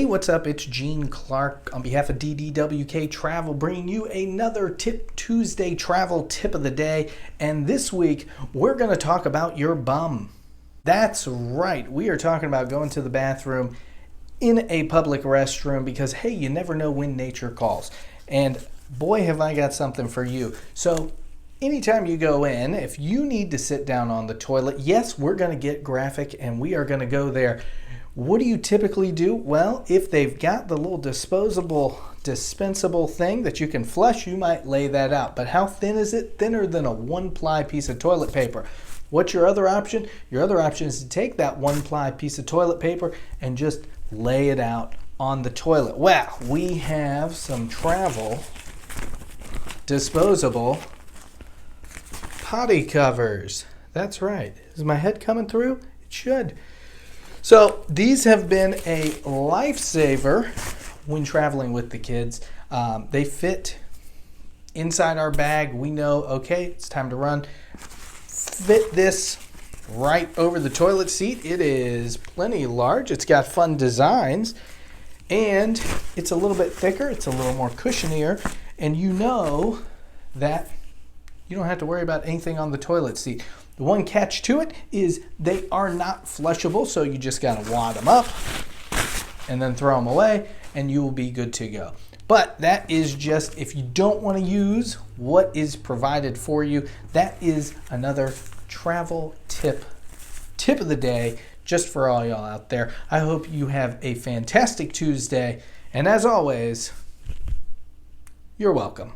Hey, what's up? It's Gene Clark on behalf of DDWK Travel, bringing you another Tip Tuesday travel tip of the day. And this week, we're going to talk about your bum. That's right. We are talking about going to the bathroom in a public restroom because, hey, you never know when nature calls. And boy, have I got something for you. So anytime you go in, if you need to sit down on the toilet, yes, we're going to get graphic and we are going to go there. What do you typically do? Well, if they've got the little dispensable thing that you can flush, you might lay that out. But how thin is it? Thinner than a one-ply piece of toilet paper. What's your other option? Your other option is to take that one-ply piece of toilet paper and just lay it out on the toilet. Well, we have some travel disposable potty covers. That's right. Is my head coming through? It should. So these have been a lifesaver when traveling with the kids. They fit inside our bag. We know, okay, it's time to run. Fit this right over the toilet seat. It is plenty large. It's got fun designs. And it's a little bit thicker. It's a little more cushionier. And you know that you don't have to worry about anything on the toilet seat. The one catch to it is they are not flushable, so you just gotta wad them up and then throw them away and you will be good to go. But that is just if you don't want to use what is provided for you. That is another travel tip of the day just for all y'all out there. I hope you have a fantastic Tuesday, and as always, you're welcome.